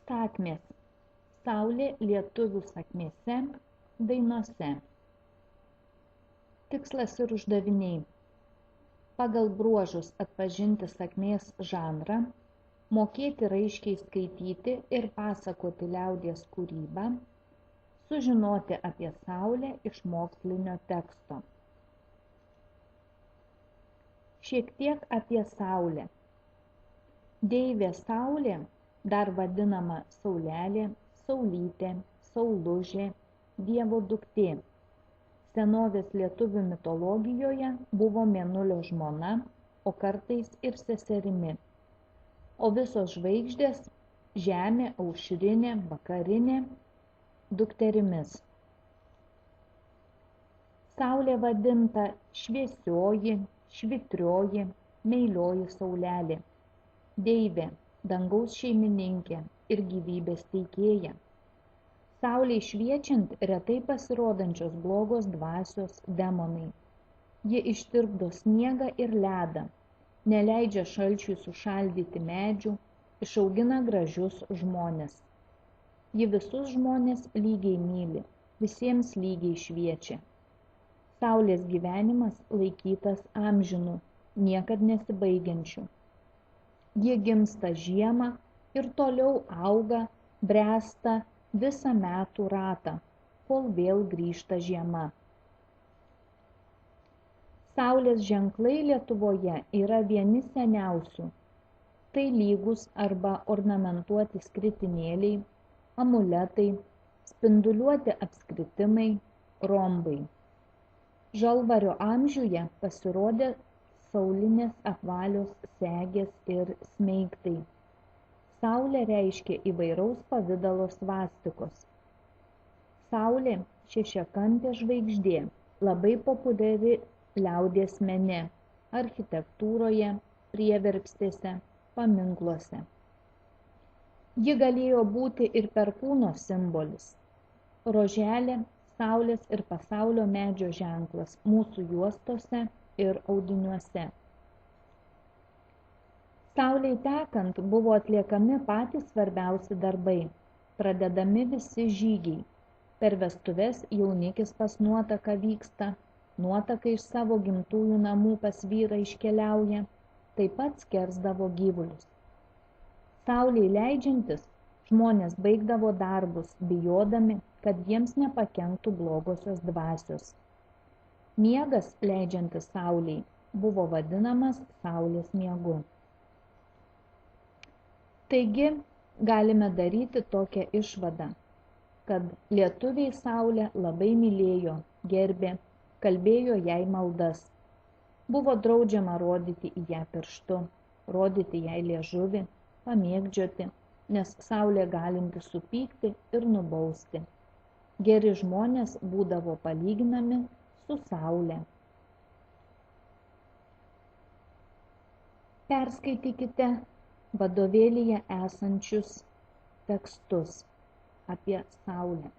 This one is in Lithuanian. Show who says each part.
Speaker 1: Sakmės. Saulė lietuvių sakmėse, dainose. Tikslas ir uždaviniai. Pagal bruožus atpažinti sakmės žanrą, mokėti raiškiai skaityti ir pasakoti liaudies kūrybą, sužinoti apie Saulę iš mokslinio teksto. Šiek tiek apie Saulę. Deivė Saulė, dar vadinama Saulelė, Saulytė, Saulužė, Dievo duktė. Senovės lietuvių mitologijoje buvo Mėnulio žmona, o kartais ir seserimi. O visos žvaigždės – Žemė, Aušrinė, Vakarinė – dukterimis. Saulė vadinta šviesioji, švitrioji, meilioji Saulelė. Deivė, dangaus šeimininkė ir gyvybės teikėja. Saulei šviečiant retai pasirodančios blogos dvasios demonai. Ji ištirpdo sniegą ir ledą, neleidžia šalčiui sušaldyti medžių, išaugina gražius žmones. Ji visus žmones lygiai myli, visiems lygiai šviečia. Saulės gyvenimas laikytas amžinu, niekad nesibaigiančiu. Ji gimsta žiemą ir toliau auga, bręsta visą metų ratą, kol vėl grįžta žiema. Saulės ženklai Lietuvoje yra vieni seniausių. Tai lygūs arba ornamentuoti skritinėliai, amuletai, spinduliuoti apskritimai, rombai. Žalvario amžiuje pasirodė saulinės apvalios segės ir smeigtai. Saulė reiškia įvairaus pavidalo svastikos. Saulė šešiakampė žvaigždė, labai populiari liaudies mene, architektūroje, prieverpstėse, paminkluose. Ji galėjo būti ir perkūno simbolis. Roželė, Saulės ir pasaulio medžio ženklas mūsų juostose ir audiniuose. Saulei tekant buvo atliekami patys svarbiausi darbai, pradedami visi žygiai. Per vestuves jaunikis pas nuotaką vyksta, nuotaka iš savo gimtųjų namų pas vyrą iškeliauja, taip pat skersdavo gyvulius. Saulei leidžiantis, žmonės baigdavo darbus, bijodami, kad jiems nepakenktų blogosios dvasios. Miegas, leidžiantis Saulei, buvo vadinamas Saulės miegu. Taigi, galime daryti tokią išvadą, kad lietuviai Saulę labai mylėjo, gerbė, kalbėjo jai maldas. Buvo draudžiama rodyti į ją pirštu, rodyti jai liežuvį, pamėgdžioti, nes Saulė galinti supykti ir nubausti. Geri žmonės būdavo palyginami su Saule. Perskaitykite vadovėlyje esančius tekstus apie Saulę.